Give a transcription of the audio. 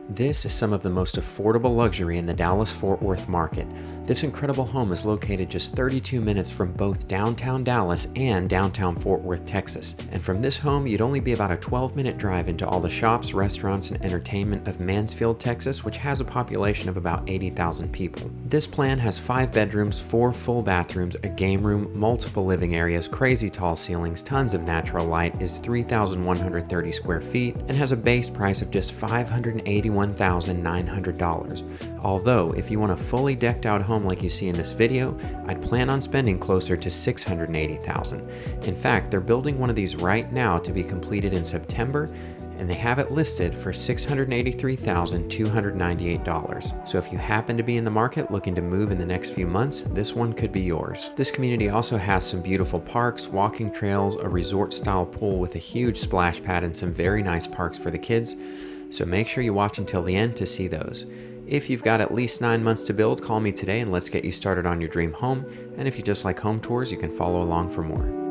This is some of the most affordable luxury in the Dallas-Fort Worth market. This incredible home is located just 32 minutes from both downtown Dallas and downtown Fort Worth, Texas. And from this home, you'd only be about a 12-minute drive into all the shops, restaurants, and entertainment of Mansfield, Texas, which has a population of about 80,000 people. This plan has 5 bedrooms, 4 full bathrooms, a game room, multiple living areas, crazy tall ceilings, tons of natural light, is 3,130 square feet, and has a base price of just $581,900. Although, if you want a fully decked out home like you see in this video, I'd plan on spending closer to $680,000. In fact, they're building one of these right now to be completed in September, and they have it listed for $683,298. So if you happen to be in the market looking to move in the next few months, this one could be yours. This community also has some beautiful parks, walking trails, a resort-style pool with a huge splash pad, and some very nice parks for the kids. So make sure you watch until the end to see those. If you've got at least 9 months to build, call me today and let's get you started on your dream home. And if you just like home tours, you can follow along for more.